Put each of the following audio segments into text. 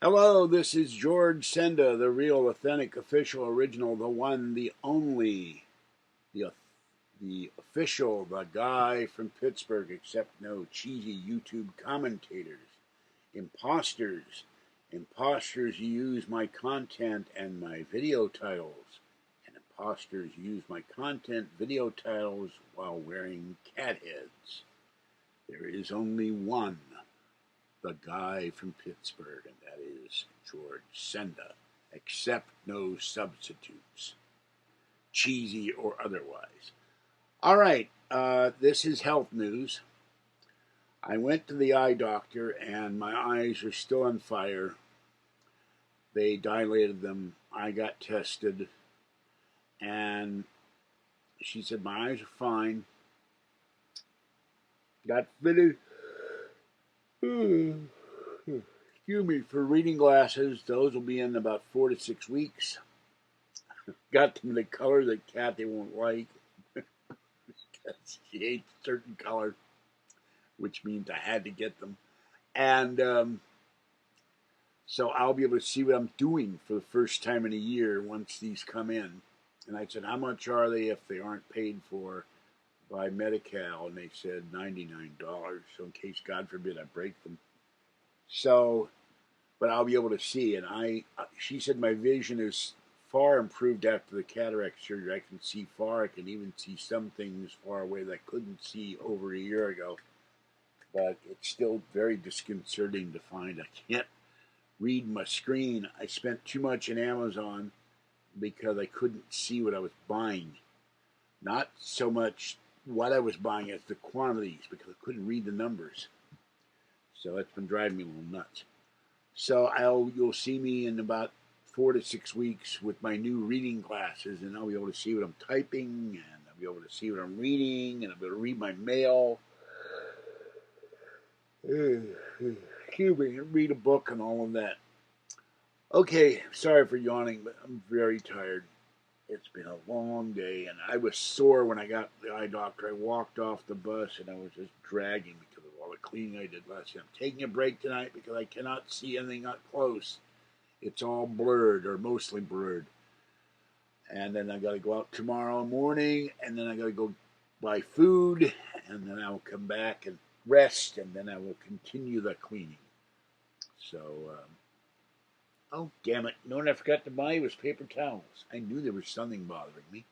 Hello, this is George Senda, the real, authentic, official, original, the one, the only, the official, the guy from Pittsburgh, except no cheesy YouTube commentators, imposters, imposters use my content and my video titles, and imposters use my content, video titles while wearing cat heads. There is only one, the guy from Pittsburgh, and that is George Senda, except no substitutes, cheesy or otherwise. All right, this is health news. I went to the eye doctor, and my eyes are still on fire. They dilated them. I got tested, and she said my eyes are fine. Got fitted. Excuse me, for reading glasses. Those will be in about 4 to 6 weeks. Got them in the color that Kathy won't like. She hates a certain color, which means I had to get them. And so I'll be able to see what I'm doing for the first time in a year once these come in. And I said, how much are they if they aren't paid for by Medi-Cal? And they said $99. So in case, God forbid, I break them. So, but I'll be able to see. And she said my vision is far improved after the cataract surgery. I can see far. I can even see some things far away that I couldn't see over a year ago. But it's still very disconcerting to find. I can't read my screen. I spent too much in Amazon because I couldn't see what I was buying. Not so much what I was buying as the quantities, because I couldn't read the numbers. So that's been driving me a little nuts. So you'll see me in about 4 to 6 weeks with my new reading glasses, and I'll be able to see what I'm typing, and I'll be able to see what I'm reading, and I'll be able to read my mail. Excuse me, read a book and all of that. Okay, sorry for yawning, but I'm very tired. It's been a long day, and I was sore when I got to the eye doctor. I walked off the bus, and I was just dragging because of all the cleaning I did last night. I'm taking a break tonight because I cannot see anything up close. It's all blurred, or mostly blurred. And then I got to go out tomorrow morning, and then I got to go buy food, and then I'll come back and rest, and then I will continue the cleaning. So, oh, damn it. You know what I forgot to buy was paper towels. I knew there was something bothering me.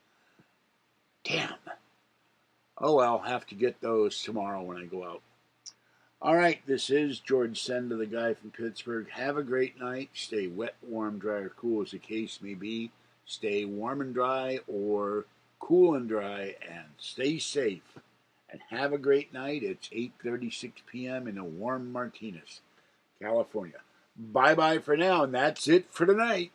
Damn. Oh, well, I'll have to get those tomorrow when I go out. All right, this is George Senda, the guy from Pittsburgh. Have a great night. Stay wet, warm, dry, or cool as the case may be. Stay warm and dry or cool and dry, and stay safe. And have a great night. It's 8:36 p.m. in a warm Martinez, California. Bye-bye for now, and that's it for tonight.